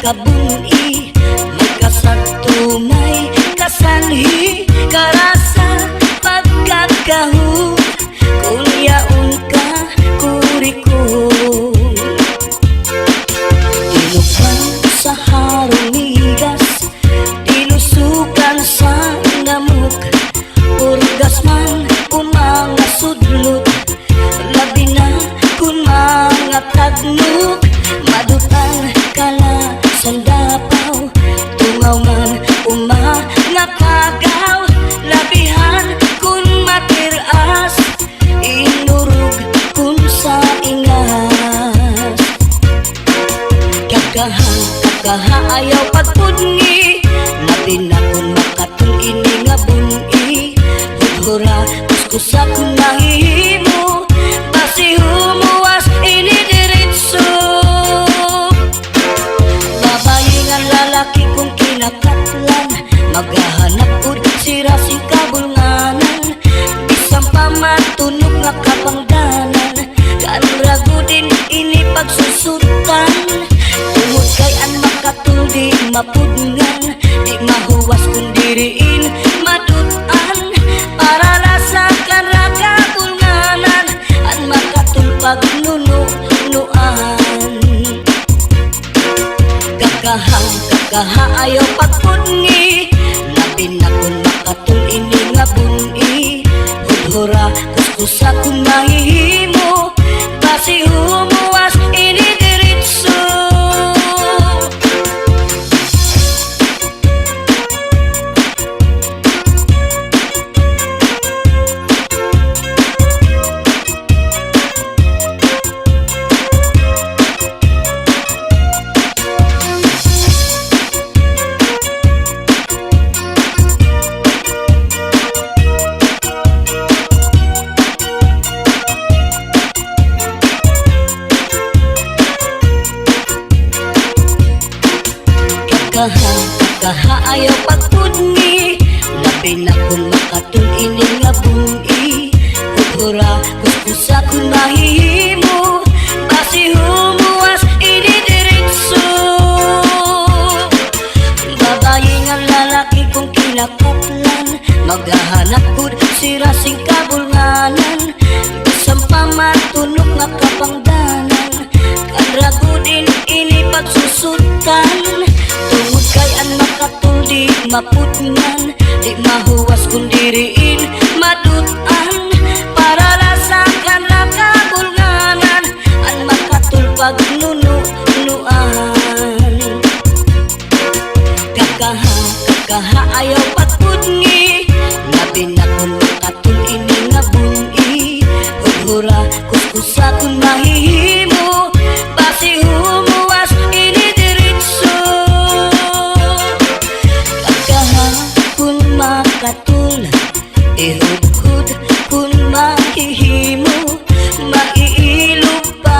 kabuni, may kasagto, may kasanhi, karasa pagkakahon, kung yaon ka kurikon. Tinukan sa harunigas, tinusukan sa namuk, urgas man umanga sudlot, labi na kun mga tagnuk, madutang kala sandapaw, tungaw man umanga kagaw, labihan kun matiras, inurug kun sa ingas. Kakaha ayaw pagpudngi, labi na kun makatul ini nga buni, hudhura kuskusa kun mahihimo, basi humuwas ini diritso. Babayi nga lalaki kung kinakatlan, maghahanap ud sira si kabulnganan, bisang pamatunog nga kapangdanan, kanrago din ini pagsusutan, tungod kay an makatuldi mapudngan, di mahuwas kung diriin madutan, para lasa kanra kabulnganan, an makatulpag nunuan. Kakaha ayaw pagpudngi, labi na kun makatul ini nga buni, hudhura kuskusa kun mahihimo, basi humuwas ini diritso. Kakaha ayaw pagpudngi, labi na kun makatul ini nga buni, hudhura kuskusa kun mahihimo, basi humuwas ini diritso. Babayi nga lalaki kung kinakatlan, maghahanap ud sira sing kabulnganan, bisang pamatunog nga kapangdanan, kanrago din ini pagsusutan, tungod kay an makatuldi mapudngan, di mahuwas kung diriin madutan, para lasa kanra kabulnganan, an makatulpag nunuan. Kakaha ayaw pagpudngi, labi na kun makatul ini nga buni, hudhura kuskusa kun mahihimo, basi humuwas ini diritso. Kakaha kun makatul, ihudhud kun mahihimo, maiilupaan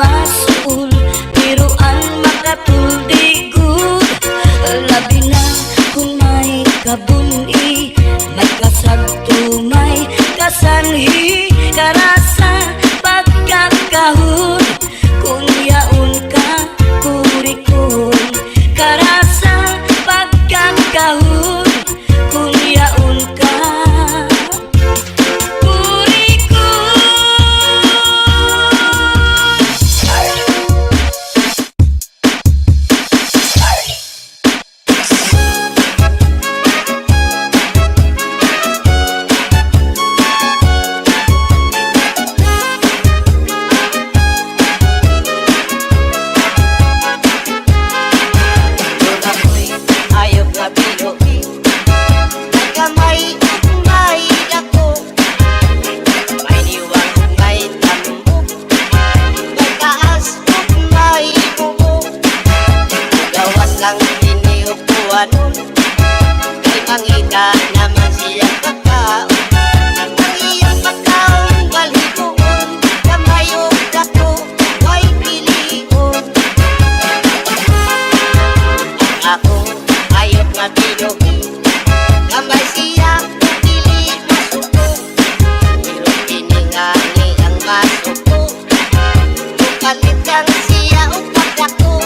masul, biruan makatul digud, labi na kun may kabuni, may kasagto, may kasanhi, karasa pagkakahon, kung yaon ka kurikon, karasa pagkakahon, kung yaon ka kurikon. Lang iniupuan, kay mangita naman siya kakao, ang iyong pagkaon balhibuon, kamayong dako ay pilion. Ako ayaw nga binuhi, kamay siya dili masuko, pero piningani ang masuko, kalit kang siya o pagdako.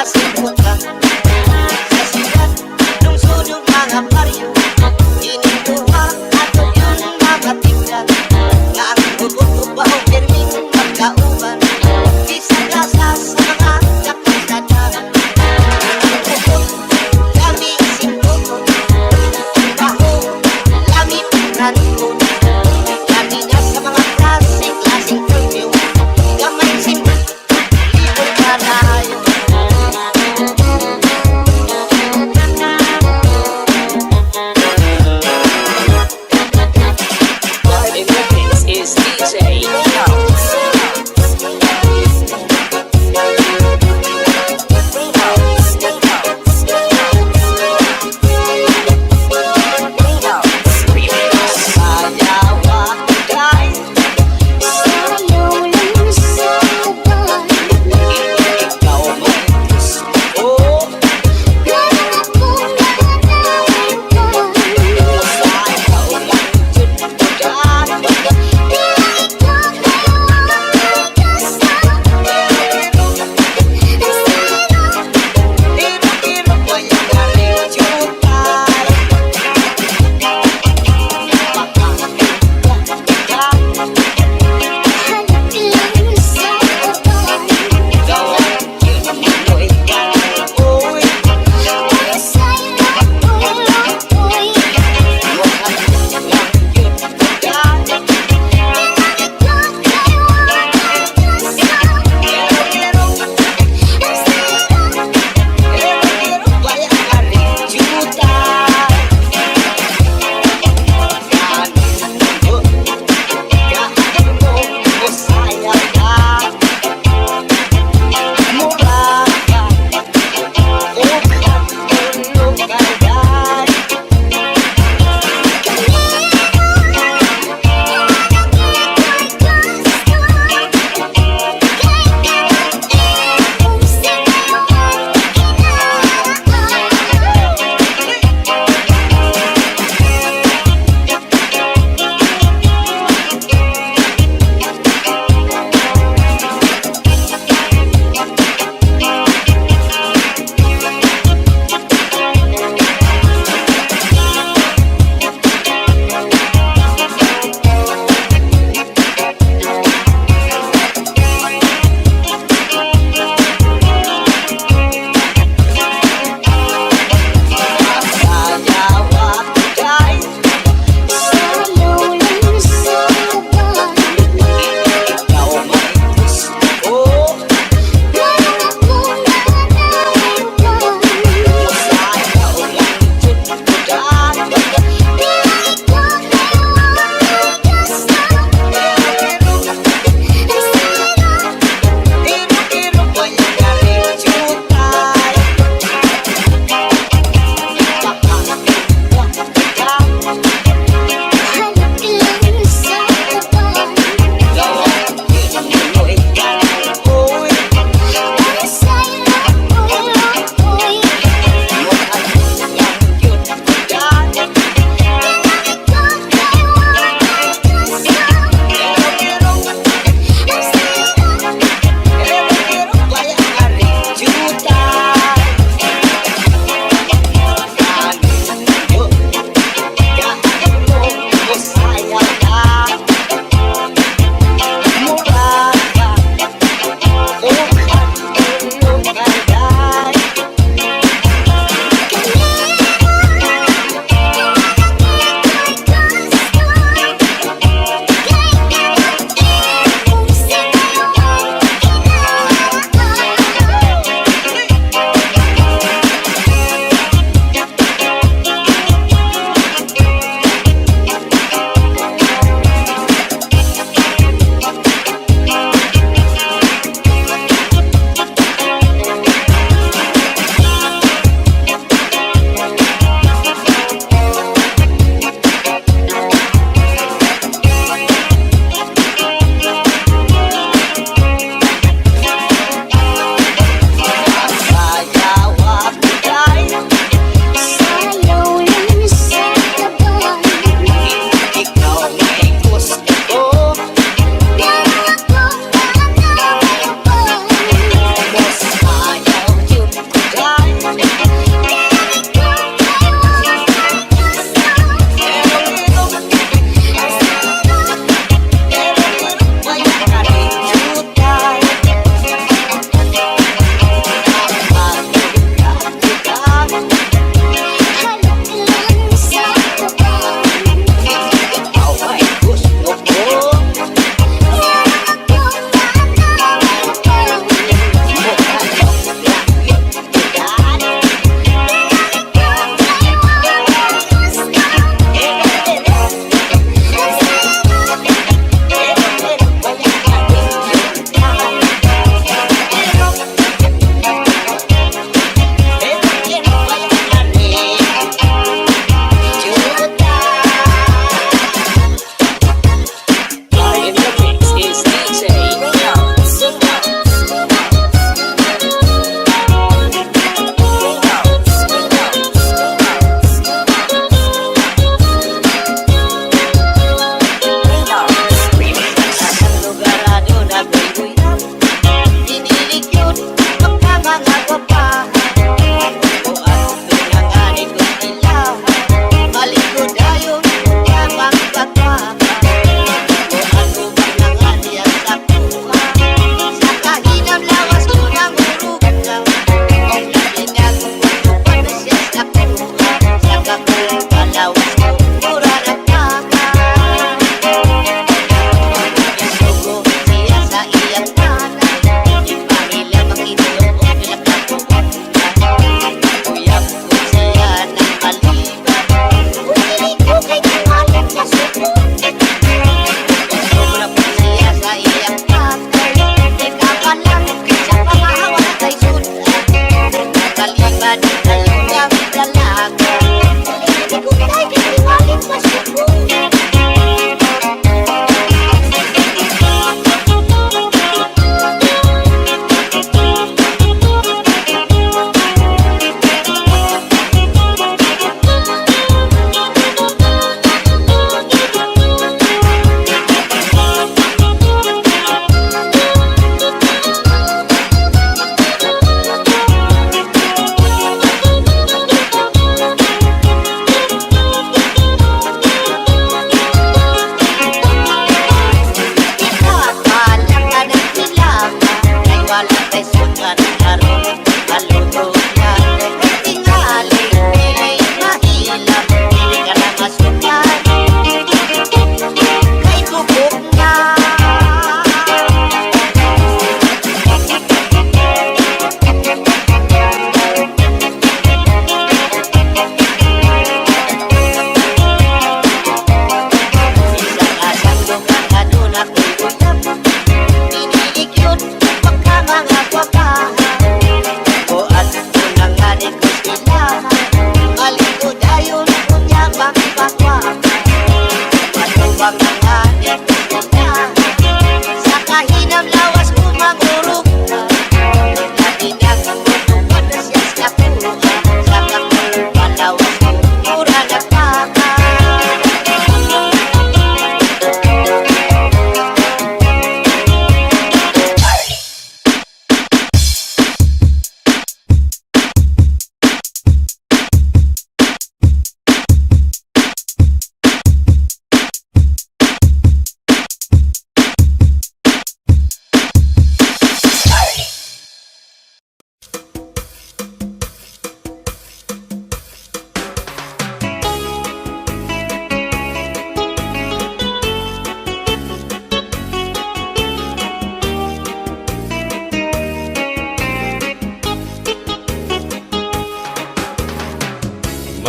sipot lang sa sigat nung sunod mga baryo. Ininduha ato yung mga tingnan nga ang bubog-ubaw pirming magkauban. Isang lasa sa mga napasadaan. Bubog, lami sipot, baho, lami pagranipon. Lami na sa mga klaseng perfume. Gamay sipot, ibon ka na ayaw.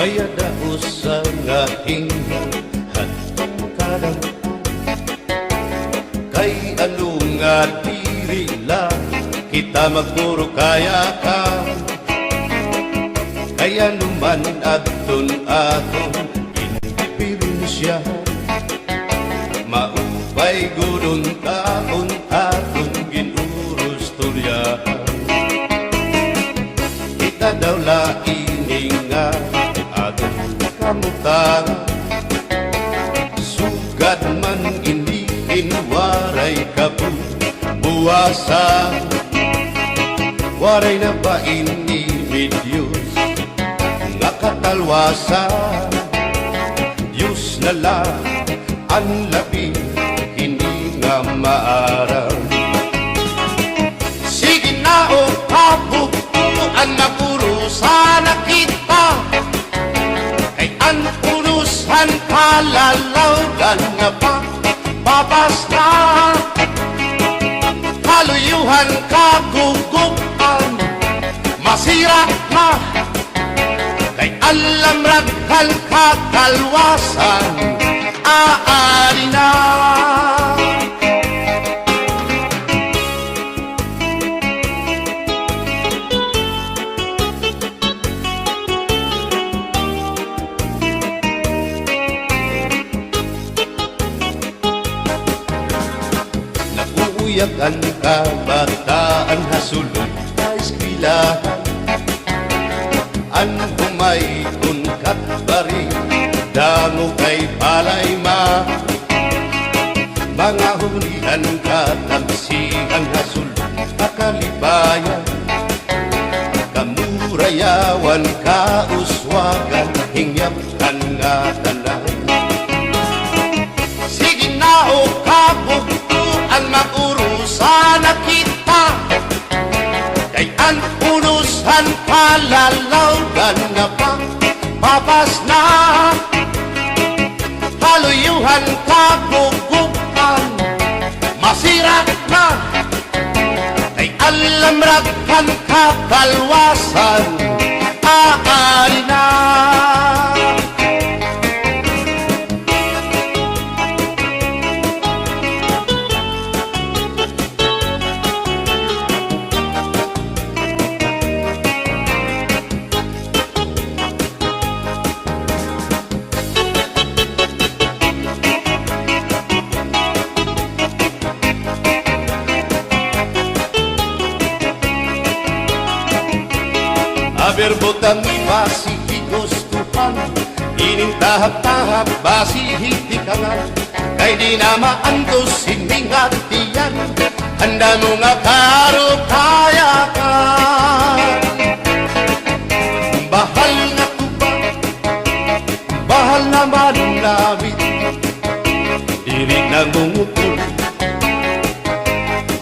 Mayada usa nga hingan kadang kay ano nga diri lang kita magpuro kaya ka kaya naman aton indipirensya maupay gudon taon aton ginurus turyahan kita daw laing nga aton kamutan sugad man iniin waray kabuwasan waray na ba ini Diyos nga katalwasan Diyos na lang ang labi hindi nga maaram sige na o kabubuan na purusan na kita kay ang purusan kalalawgan nga pa babas na kaluyuhan kagugupan masira na kay alam raghan kakalwasan aari na naguuyak ang kabataan hasulod sa eskwelahan ang humay kun katbari damo kay palay mga hunian katamsihan hasulod kakalibayan kamurayawan kauswagan hingyap kan nga tanan sige na o kabubuan maurusan na kita kay ang unusan kalalawgan nga pa papas na kaluyuhan kagugupan masira na kay alam raghan kakalwasan aari na berbotang basi higustuhan inintahap-tahap basi hitikangan kay di na maantos hindi ngatiyan handa mo nga karo kaya ka bahal na tuba bahal naman namin diri na mungutol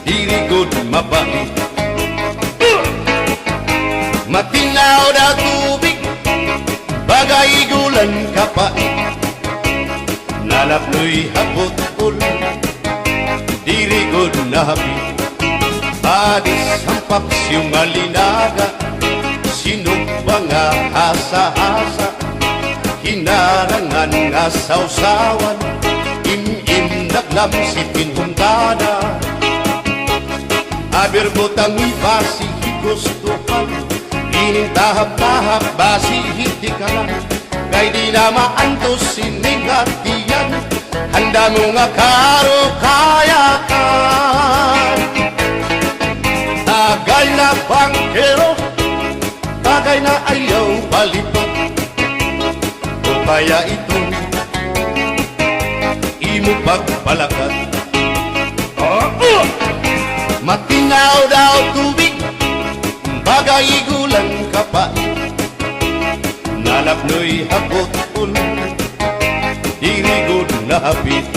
diri good mabait matinaw na tubig bagay gulan kapait nalapnoy hapot-ul dirigod na hapit adis ang paksyong malinaga sinugba nga hasa-hasa hinarangan nga sausawan im-im naglamsipin hundana aberbotang ibasi higustuhan inintahap-tahap basi hindi ka lang kay di na maantos siningatiyan handa mo nga karo kaya ka tagay na bangkero tagay na ayaw palipot o kaya ito imo pagpalakat matinaw daw tubig bagay gulang kapait nalapnoy hapot-ul dirigod na hapit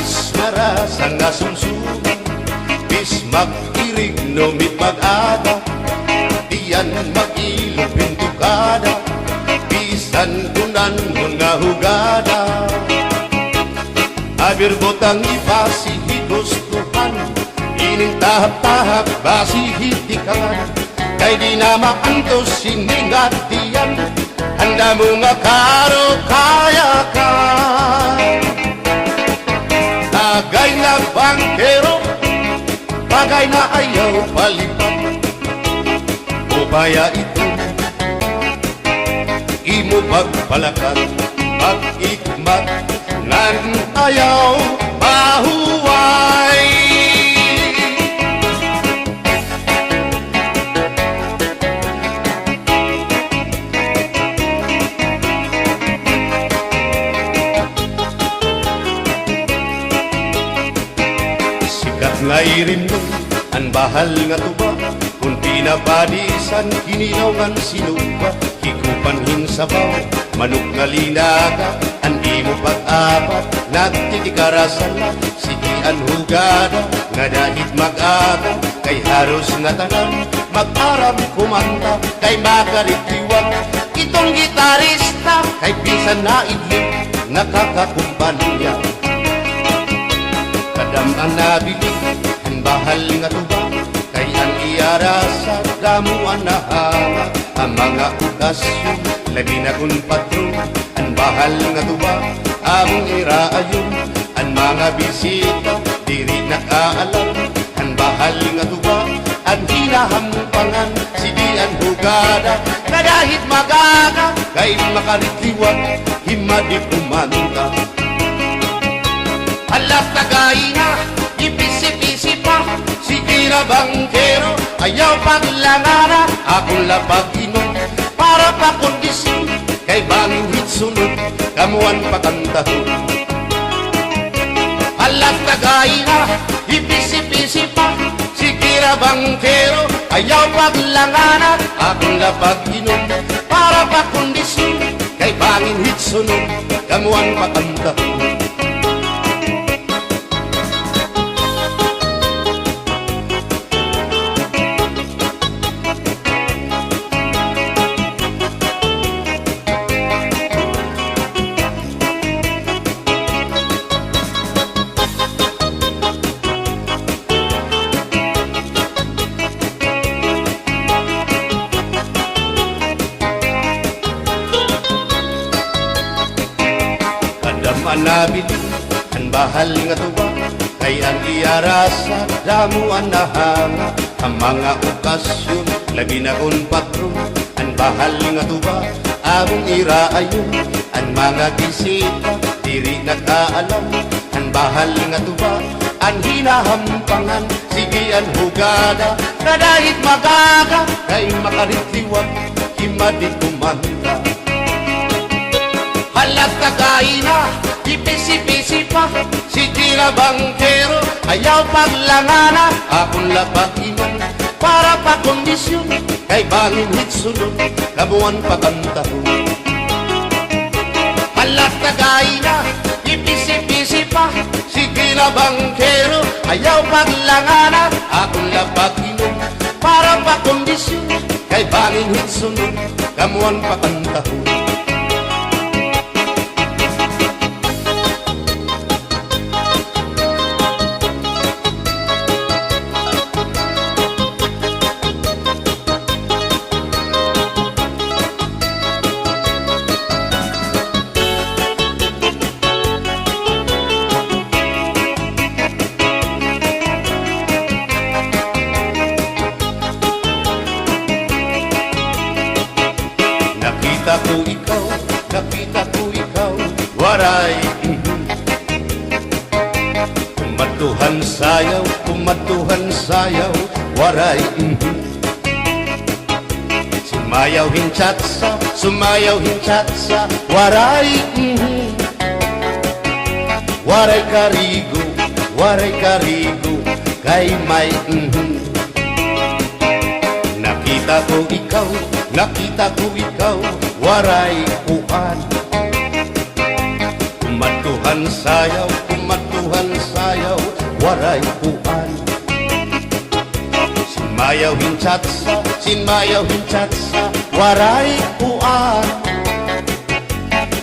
ismara sa ngasumsuman, bis mag-irig no mit mag-ada, diyan mag-ilog pintukada, bisan kunan nga hugada. Abir botang ipasi higustuhan, ining tahap-tahap basi hitikan, kay di na maantos siningatian, handa mo nga karo kaya ka. Tagay na bangkero, bagay na ayaw palipat, upaya ito imo pagpalakat, pag-ikmat nan ayaw mahuway. Sikat nga irin mo, ang bahal nga tuba, kung pinabadisan, kinilaw nga sinuba, hikupanhin sabaw, manok nga linaga, ang imo pag-apat, nagtitikarasan lang, sige ang hugada, nga dahit mag-aga, kay haros nga tanan, mag-aram kumanta, kay makaritiwag, itong gitarista, kay pisan na idlip, nakakakumpanya. Kadam ang nabili, ang bahal nga tuba, kay ang iarasa, damuan na hanga, ang mga okasyon, labi na kung patron, ang bahal nga tuba, among iraayon, ang mga bisita, diri nakaalam, ang bahal nga tuba, ang hinahampangan, sige ang hugada, kadahit magaga, kay makaritiwag, himadi kumanta. Alat tagay na, ipisi-pisi pa, sige na bangkero, ayaw paglangara, akong lapag inom, para pa kondisyon, kay bangin hitsunod, kamuan pakantahon. Alat tagay na, ipisi-pisi pa, sige na bangkero, ayaw paglangara, akong lapag inom, para pa kondisyon, kay bangin hitsunod, kamuan pakantahon. Manabili, ang bahal nga tuwa, kay ang iarasa, damuan na hanga, ang mga okasyon, labi na kung patron, ang bahal nga tuwa, among iraayon, ang mga bisita, diri nakaalam, ang bahal nga tuwa, ang hinahampangan, sige ang hugada, kadahit magaga, kay makaritiwag, himadi kumanta. Halat tagay na, ipisi-pisi pa, sige na bangkero, ayaw paglangana, akong lapag iman, para pa kondisyon, kay bangin hitsunod, kabuan pakantahon. Halat tagay na, ipisi-pisi pa, sige na bangkero, ayaw paglangana, akong lapag iman, para pa kondisyon, kay bangin hitsunod, kamuan pakantahon. Nakita ko ikaw, waray kumatuhan sayaw, waray sumayaw hinchatsa, waray waray karigo, kay may Nakita ko ikaw, waray kuan, kumatuhan waray puan. Sinmayaw hinchatsa, waray puan.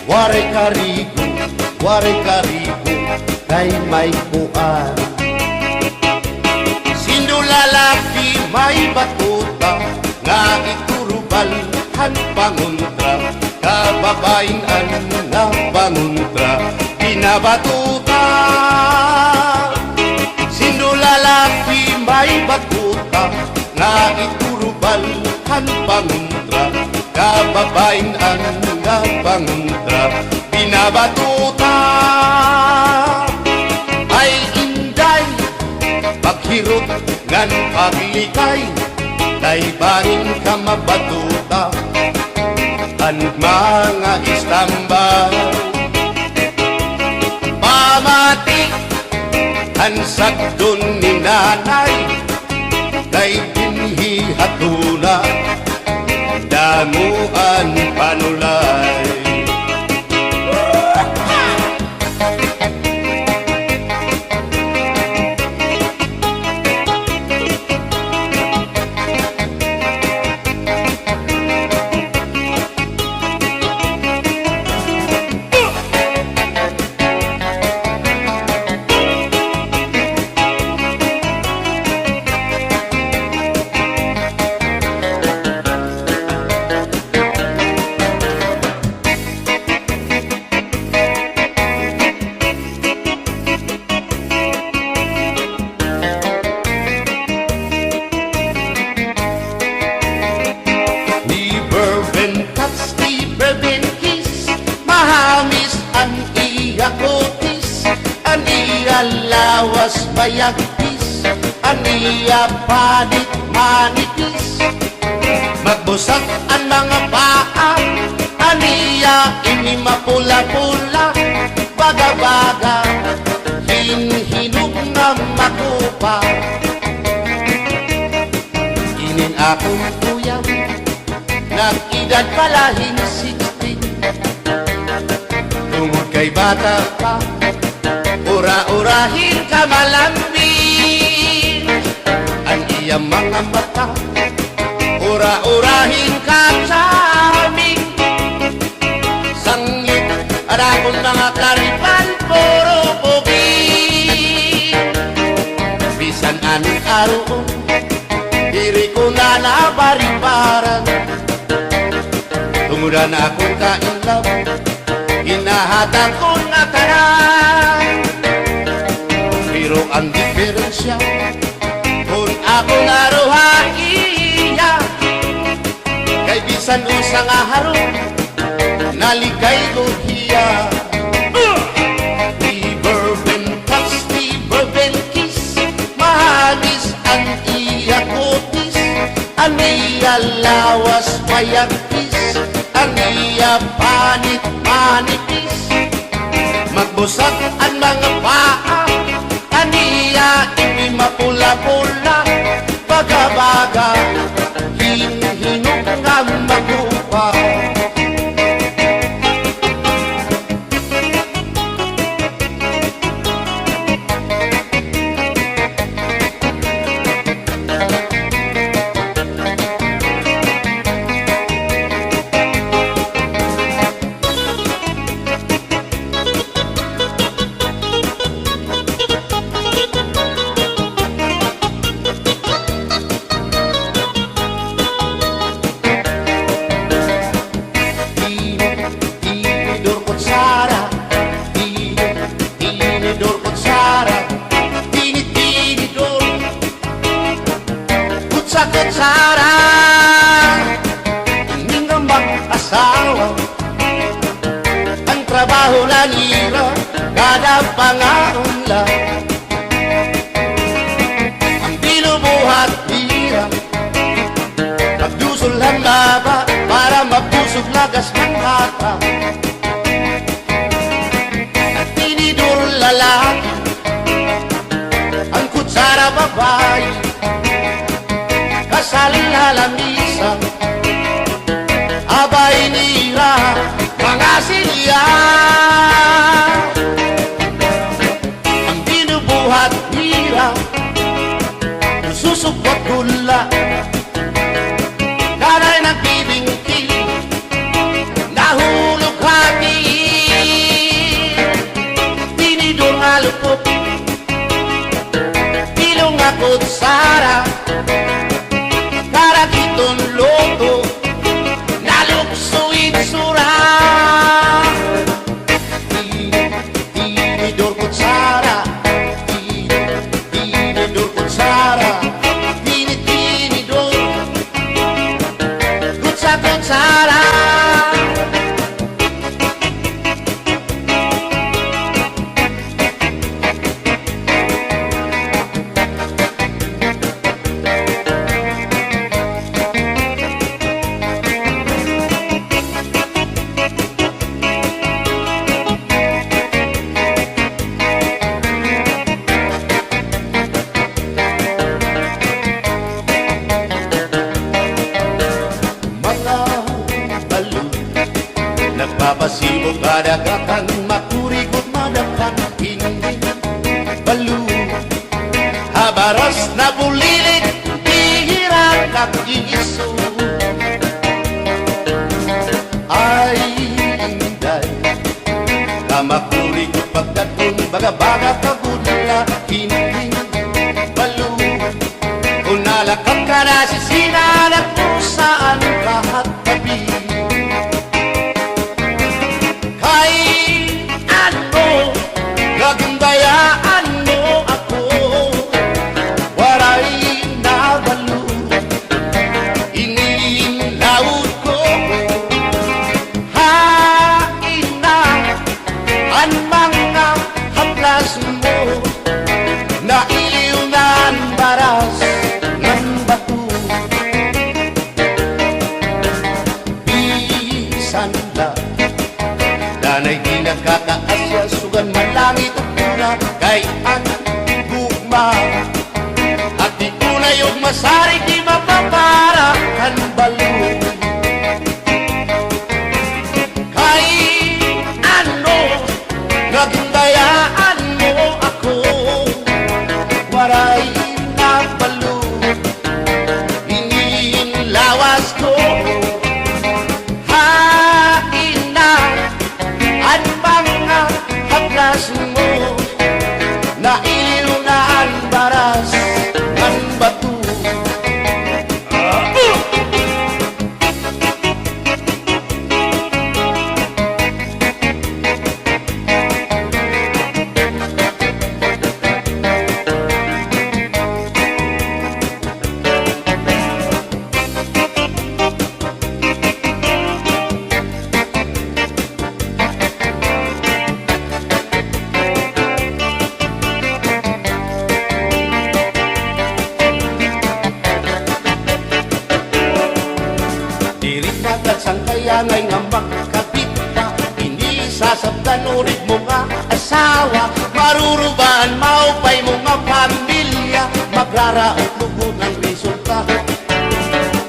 Waray karigo, kay may puan. Sinulalaki may batuta, nga iturubalhan panguntra, kababayan nga panguntra, pinabatuta. Sinulalaki may batuta, nga iturubalhan panguntra, kababayan nga panguntra, pinabatuta. Ay inday, paghirot ngan paglikay, kay banin ka mabatuta, ang mga istambay. Pamati, ang sagdon ni nanay, kay binhi hatuna, damuan panulay. Lawas bayagtis, aniya panit manipis, magbusag ang mga paa, aniya ini mapula-pula, baga-baga, hinhinog na makupa. Inin akong kuya, nag-edad palahin 60, tungod kay bata pa, ura-urahin ka malambing, ang iyang mga mata, ura-urahin ka saming, sanglit at akong mga karipan, puro pugi. Bisan anong araw, diri ko na nabaribaran, tumudan akong kainlaw, hinahatang ko na tanan. Pero ang diferensya, kung ako naruhaiya, kay bisan usang aharo, naligay ko hiya. Bourbon touch, bourbon kiss, mahalis ang iya kutis, ang iya lawas mayagkis, ang iya panit manipis, magbusag ang mga paa, aniya ini mapula-pula, baga-baga, hinhinog nga magupa. Kutsara, hindi nga mag-asawa, ang trabaho na nila, kada pangaunla, ang binubuhat nila, magdusol ang laba, para mapusog lagas ng hata, at tinidur lalaki, ang kutsara babae, kasal halamisa, abay nila mga silya, ang binubuhat nila. kutsara karakiton loto naluksuin sura tinidor kutsara tinidor kutsara tinidor kutsara Nagpapasibo kadagatan, makurikot madapan, hindi balo. Habaras na bulilit, hihirap nag-iiso. Ay, inday, kamakurikot pagdaton, baga-baga kabudla, hindi balo. Kung nalakap ka na sisinanak mo saan lahat tabi. Gagandayaan mo ako, waray na balo, inilaot ko, hain na ang mga haplas mo, nailiw na ang baras ng bato. Bisan lang, danay di nagkakaasya, sugan malangit at muna kay ang gugma. At di tunay o masari di mapapara kan balo. Kay ano, nagundayaan mo ako, waray na balo, inilawas ko. Mo na iliw na ang baras ng bato. Sangkayangay nga makakapit pa, hindi sasabdan ulit mo nga asawa, marurubaan maupay mo nga pamilya, magraraot lugod ng resulta.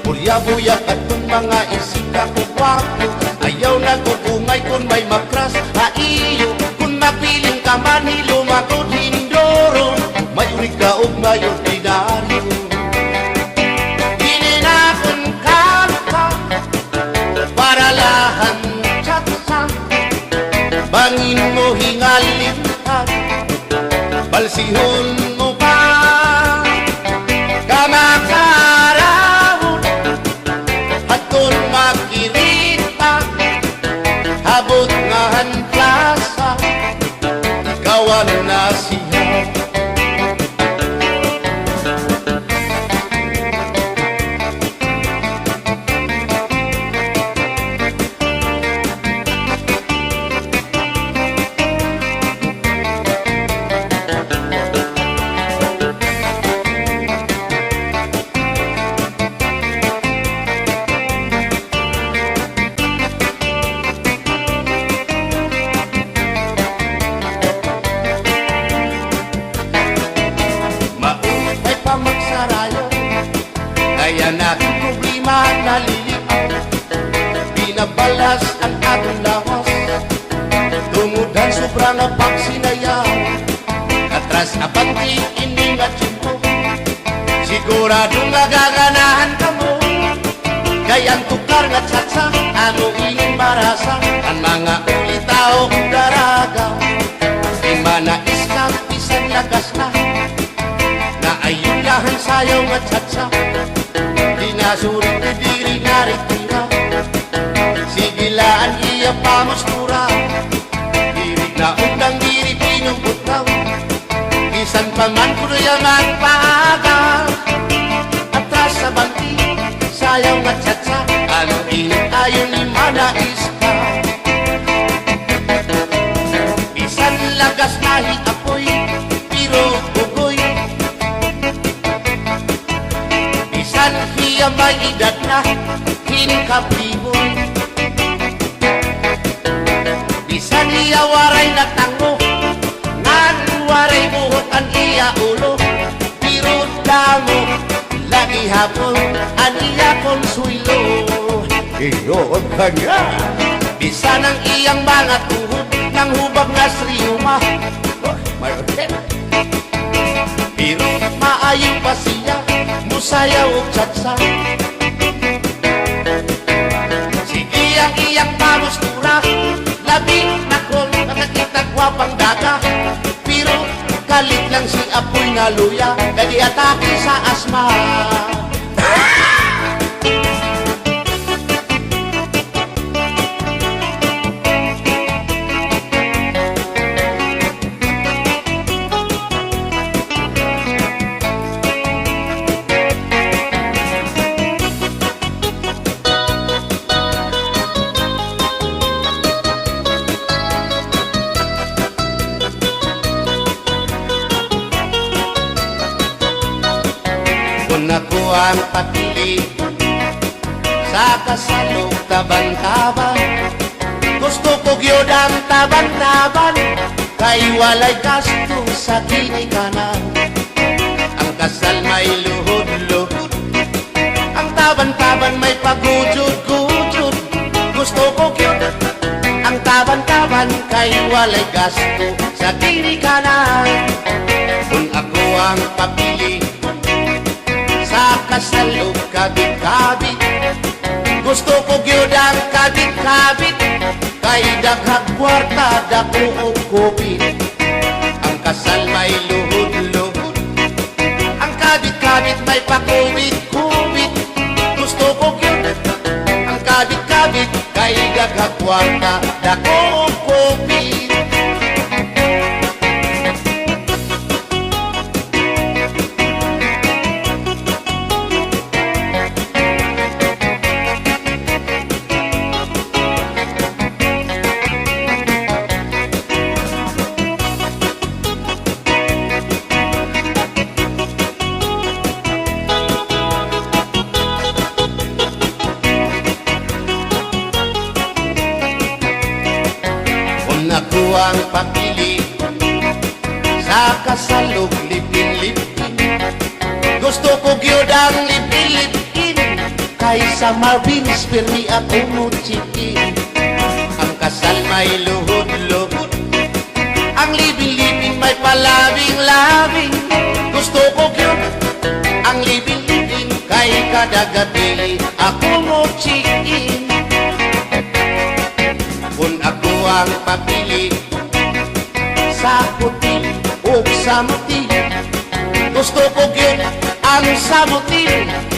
Bulya-buya at kung mga isika ko wapo, ayaw nagugungay kung may makras haiyo, kung mapiling ka manilo makod hindoro, may urig ka o may ordinaryo. Paralahan tsatsa, bangin mo hingalintag, balsihon mo pa, kamakarawon, at kung makirita, habot nga hanplasa, ikaw ang nasiyaw. Kaya natin problema naliliaw, binabalas ang atong lawas, tungudan sobra na pagsinayaw, katras na pati iningat mo, sigurado nagaganahan ka mo, kayang tukar nga tsatsa, ano ining marasa, ang mga ulitaw daragaw, di manais ka, isang lagas na ayun lahat Nasurit na diri naritira Sigilaan iya pamustura Diri na undang diri pinubutaw Isan paman kuno yung magpaaga Atras sa bangti Sayaw nga tsatsa Ano init ayon ni manais ka Bisan lagas nahi apoy Pero bugoy Bisan hiya may edad na Hinkapriboy Bisan hiya waray na tango Ngan waray buhok ang iya ulo Pero damo lagi hapon ang iya konsuelo Iyon ka nga Bisan ang iyang mga tuhod Nang hubag na sriuma May hotel Pero maayo pa siya Musayaw o tsatsa Sige ang iyang pamustura Labi na kong nakakita gwapang daga Pero kalit lang si apoy na luya Kadi atake sa asma Kung ako ang papili Sa kasalog taban-taban Gusto ko gyud ang taban-taban Kay walay gasto sa kinikanan Ang kasal may luhod-luhod Ang taban-taban may pagujud-gujud Gusto ko gyud ang taban-taban Kay walay gasto sa kinikanan Kung ako ang papili sa kasalog kabit-kabit Gusto ko gyud ang kabit-kabit Kay daghang kwarta dako og kopit Ang kasal may luhod-luhod Ang kabit-kabit may pakubit-kubit Gusto ko gyud ang kabit-kabit Kay daghang kwarta dako og kopit Ako ang papili sa kasalog lipin-lipin Gusto ko gyud ang lipin-lipin Kaysa Marvin's pirmi ako muchikin Ang kasal may luhod-luhod Ang lipin-lipin may palabing-labing Gusto ko gyud ang lipin-lipin Kay kada gabi ako muchikin Kung ako ang papili sa puti o sa muti Gusto ko gyud ang sa muti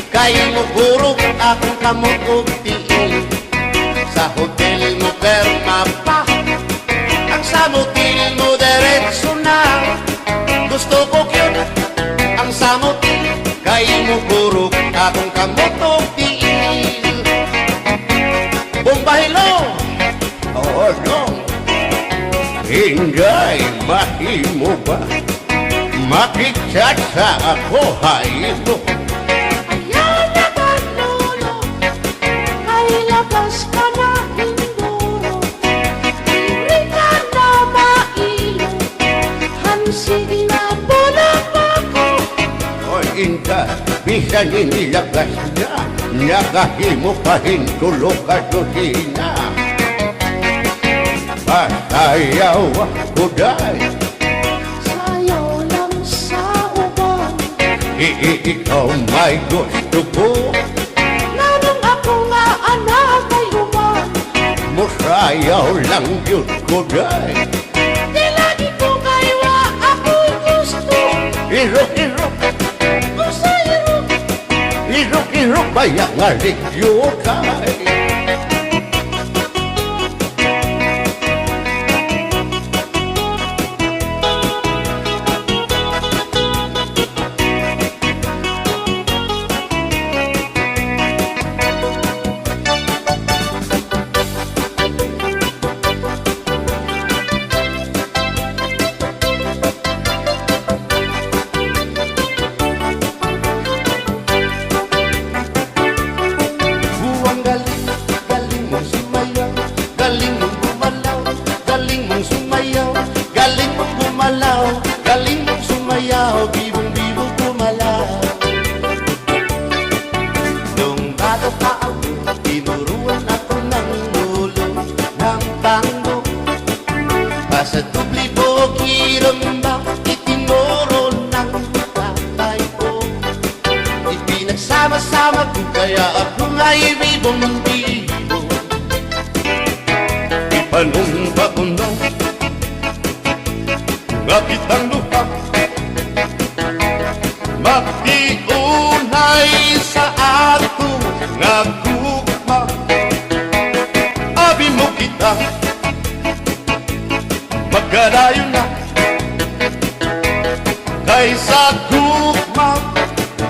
Kay mugurog akong kamot og tiil Sa hotel mo perma pa Ang sa muti mo diretso na Gusto ko gyud ang sa muti Kay mugurog akong kamot og tiil Bumbahilo Oh no, Inday, mahimo ba? Makichat sa ako, haymo Ayaw na ba, lolo? Ay labas ka na, indoro Hindi ka na mailo Hansig na bulang ako O Inday, bisan inilagas na Nakahimo pa hintulog ka dosina Pasayaw ako day Sayaw lang sa uban Ikaw may gusto ko Nanong ako nga anak ay uban Musayaw lang yun ko day Di lagi ko kaywa ako'y gusto Irok, irok, Gusto irok irok, irok Rupaya nga ligyo kay Buwang galing, galing mong sumayaw, galing mong gumalaw, galing mong sumayaw, galing mong gumalaw, galing mong sumayaw, bibong-bibo gumalaw. Nung bata pa ako, tinuruan ako ng ulo ng tango. Basta tubli po kiramba, itinuro ng tatay ko. Ipinagsama-sama ko kaya ako nga'y bibong-bibo. Ipanumpa ko na nga kitang lupa, magtiunay sa ato nga gugma. Abi mo kita, magkarayo na kaysa gugma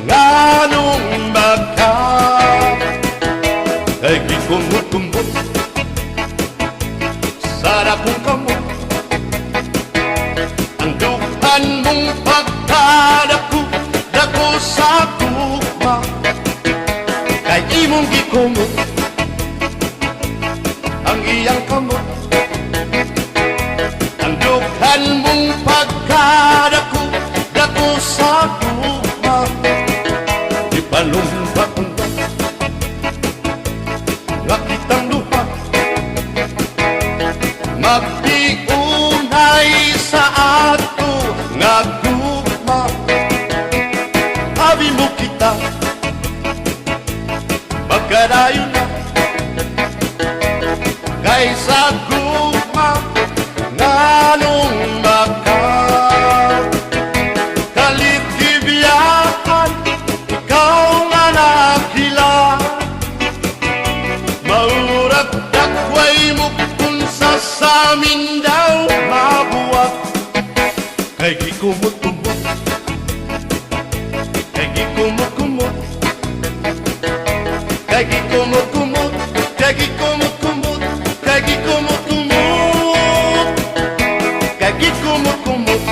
nga nung baka. Kay gikumot-kumot sarap mong kamot, ang dukan mong pagkadako dako sa gugma. Kay imong gikumot ang iyang kamot, ang dukan mong pagkadako dako sa gugma. Ipalumpa ko na nga kitang lupa, magtiunay sa ato nga gugma. Abi mo kita, magkarayo na kaysa gugma nga nung baka. Kaligtibiyakan, ikaw nga nakila, maurat dakway mo kung sa amin daw mabuwag. Kay gikumot-kumot, kay gikumot-kumot, kay gikumot-kumot, kay gikumot-kumot, kay gikumot-kumot, kay gikumot-kumot.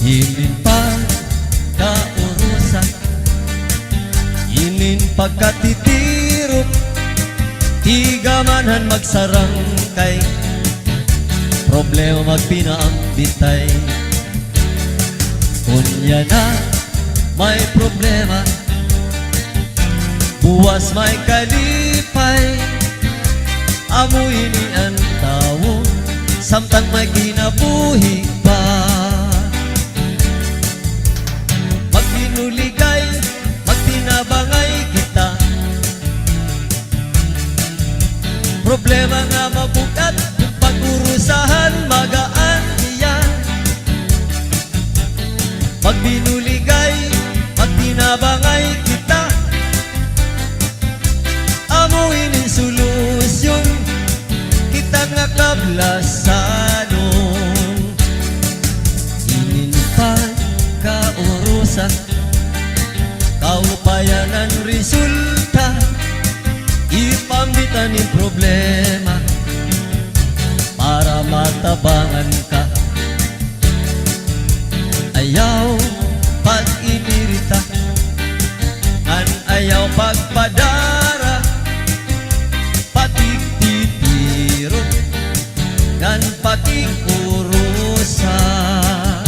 Hilin pa kaurusan, inin pagkatitirok, tigamanhan magsarangkay, problema magpinaambitay. Kunya na may problema, buwas may kalipay, amoy ni ang tao, samtang may kinabuhi pa. Magbinuligay, magtinabangay kita, problema nga mabukat, pag-urusahan magaan iyan. Magbinuligay, magtinabangay kita, amuin ang solusyon, kita nga kablasanon. Ininpan kaurusan, kaupayanan resulta, ipambitan yung problema para matabangan ka. Ayaw pag-inirita, an ayaw pagpadara, patik-titiro, ngan patik-urusan.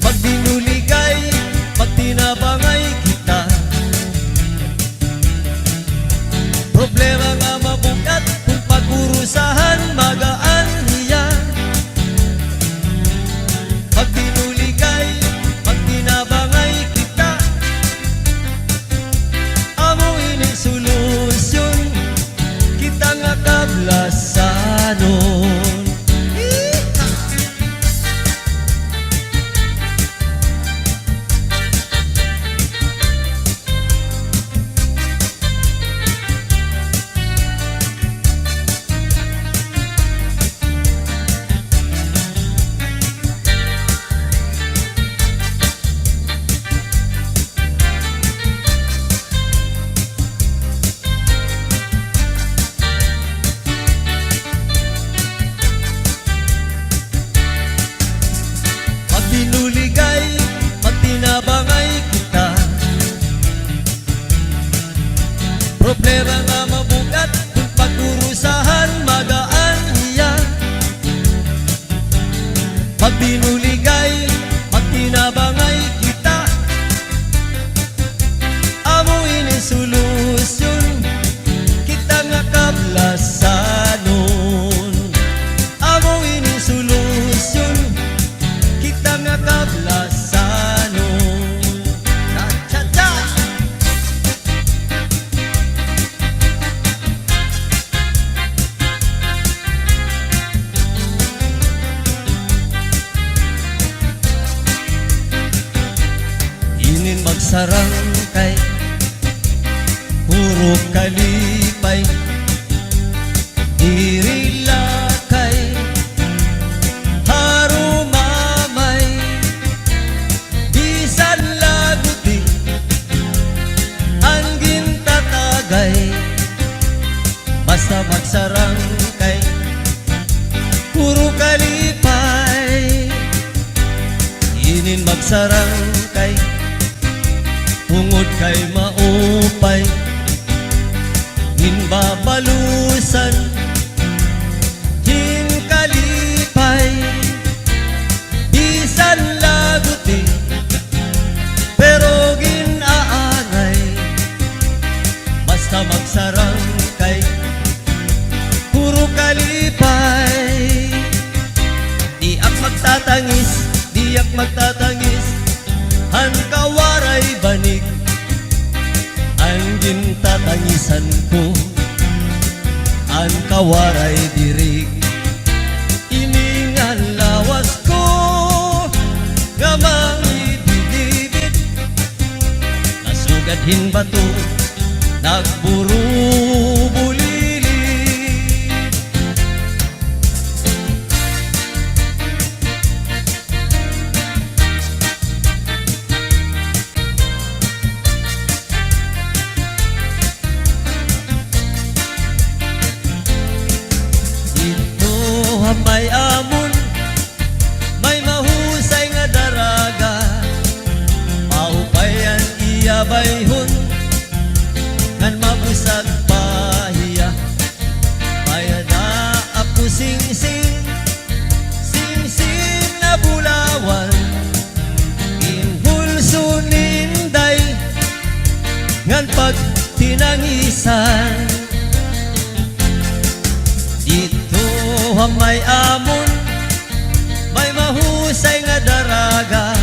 Magbinuligay, magtinabangay kita, problema nga mabukat, kung pag-urusahan magaan niyan. Magbinuligay, magtinabangay kita, amuin ang solusyon, kita nga kablasanon. Magbinuligay, magtinabangay kita, problema nga mabukat, kung pag-urusahan magaan iyan. Magbinuligay, magtinabangay kita, amuin ang solusyon, kita nga kablasanon. Amuin ang solusyon, kita nga kablasanon. Cha-cha-cha! Inin magsarangkay, puro kalipay, diri lakay, harumamay, bisan laguti, anggin tatagay, basta magsarangkay, puro kalipay. Inin magsarangkay, tungod kay maupay, hinbabalusan, hinkalipay, bisan laguti, pero ginaangay, basta magsarangkay, puro kalipay. Diak magtatangis, diak magtatangis, han kawaray banig, ang gintatangisan ko, ang kawaray dirig. Iningan lawas ko, gamang ibibibit, nasugadhin bato, nagburu bulili. Ito may amon, may mahusay iyabayhon ngan mabusag pahiya mayada apo sing-sing sing-sing na bulawan inhulso ninday ngan pag tinangisan dito may amon may mahusay nga daraga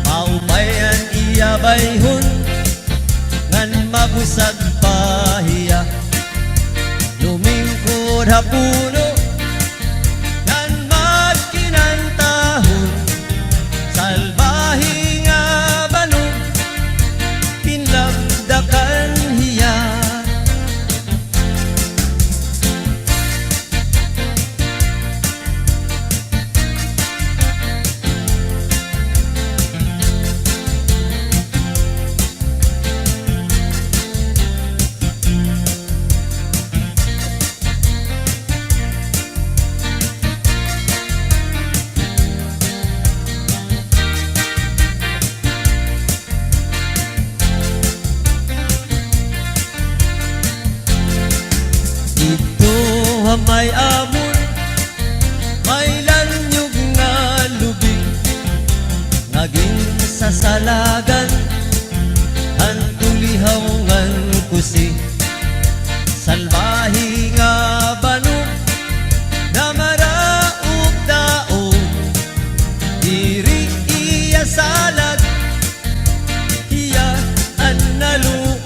maupayan iyabayhon ngan mabusag pahiya lumingkod hapuno ngan magkinantahon salbahi nga banog pinlagdakan hiya may amon may lanyog nga lubing naging sasalagan hantulihaw ngan kusi salbahi nga banog na maraog daog diri iya salag iya an naluog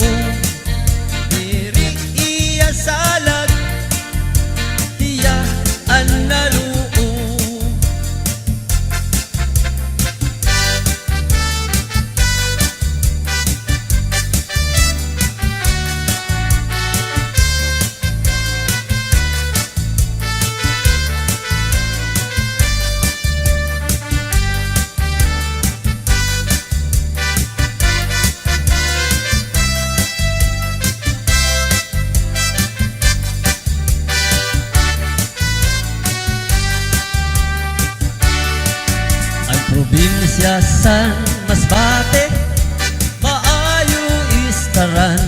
diri iya salag iya an naluog probinsya san Masbate maayo istaran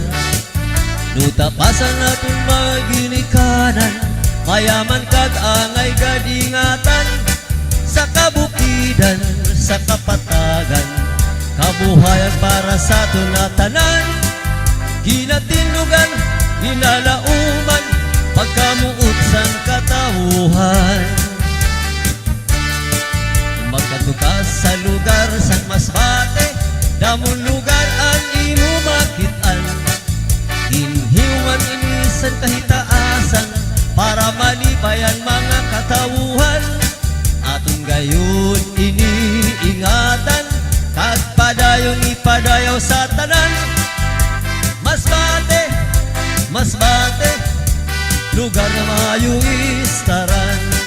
nutapasan natin maginikanan mayaman kag angay gadingatan sa kabukidan sa kapatagan kabuhayan para sa tunatanan ginatinugan ginalauman pagkamuutsan katawuhan magkatukas sa lugar sang Masbate damon lugar ang imo makitaan inhiwan inisan kahitaasan para malibayan mga katawuhan aton gayon iniingatan kag padayong ipadayaw sa tanan Masbate Masbate lugar na maayo istaran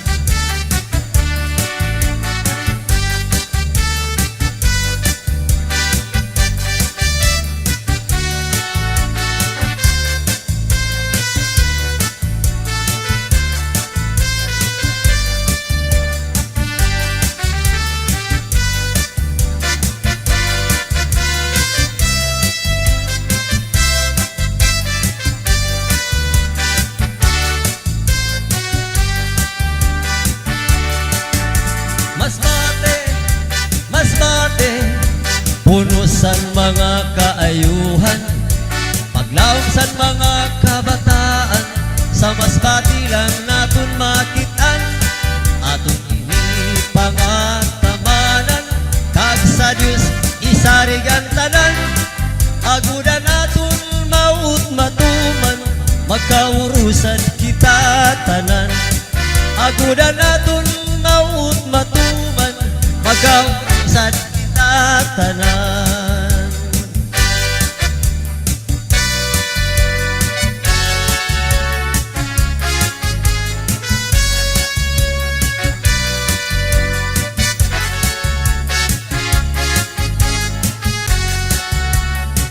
punusan mga kaayuhan paglawom san mga kabataan sa Masbate lang naton makitaan aton inipangatamanan kag sa Dios isarig ang tanan agudan naton maut matuman magkaurusan kita tanan agudan naton maut matuman magkaurusan tanan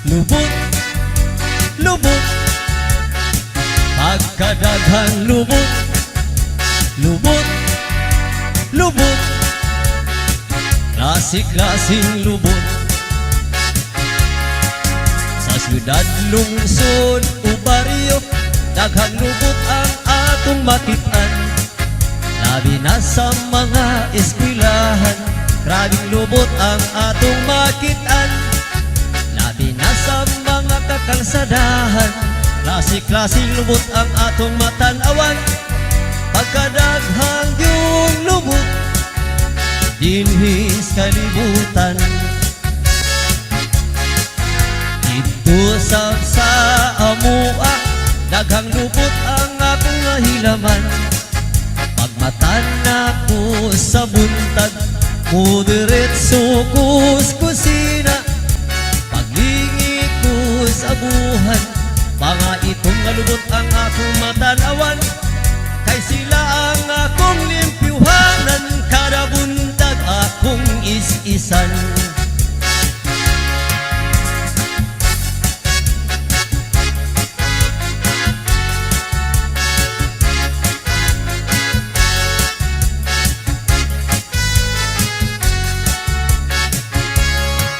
lubot lubot pagkadaghan lubot lubot lubot klasik-klasing lubot Siyudad, lungsod o baryo, daghang lubot ang atong makitaan. Labi na sa mga eskwelahan, grabing lubot ang atong makitaan. Labi na sa mga kakalsadahan, klase-klaseng lubot ang atong matanawan. Pagkadaghang yung lubot dinhis kalibutan. Dito sa amua, daghang lubot ang akong nahilaman. Pagmatan ako sa buntag, mudiretso ko sa kusina. Paglingi ko sa buhan, mga itong nalubot ang akong matanawan. Kay sila ang akong limpyuhanan, kada buntag akong is-isan.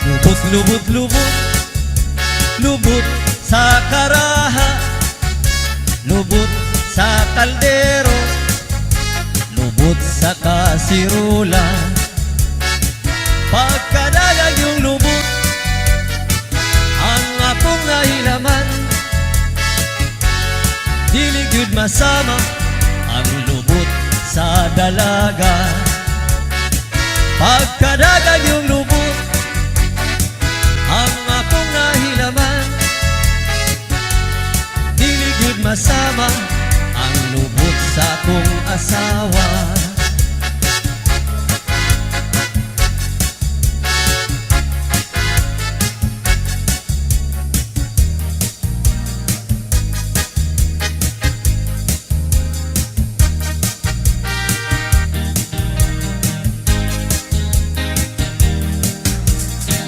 Lubot, lubot, lubot, lubot sa karaha, lubot sa kaldero, lubot sa kasirula. Pagkadalag yung lubot ang akong nahilaman. Dili gyud masama ang lubot sa dalaga. Pagkadalag yung lubot ang akong nahilaman. Dili gyud masama ang lubot sa akong asawa.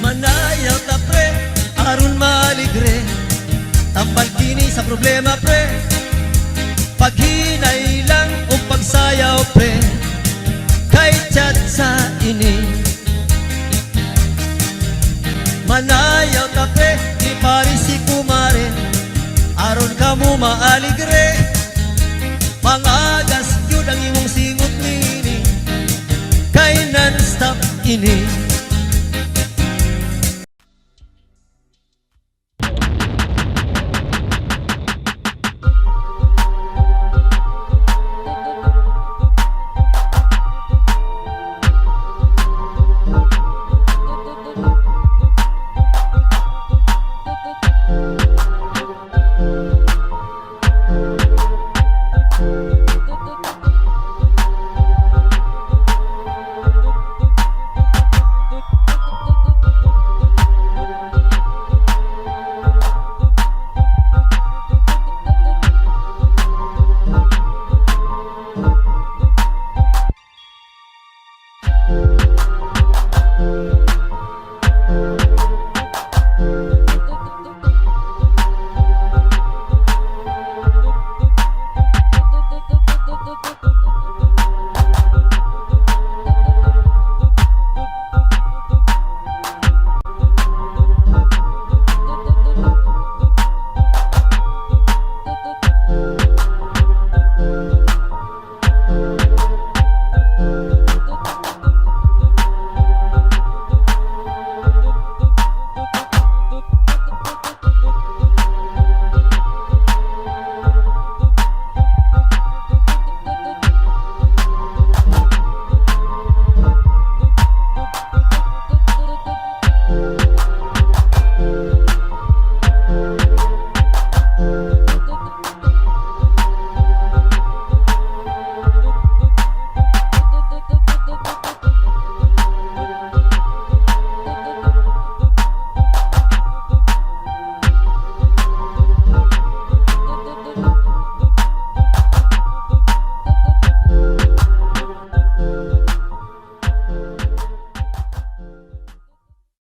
Manayaw ta pre, aron maligre, tambal kini sa problema pre. Paghinay lang o pagsayaw pre, kay chat sa ini. Manayaw ta pre, di parisi kumare, aron kamo maaligre. Pangagas yun ang imong singot nini, kay non-stop ini.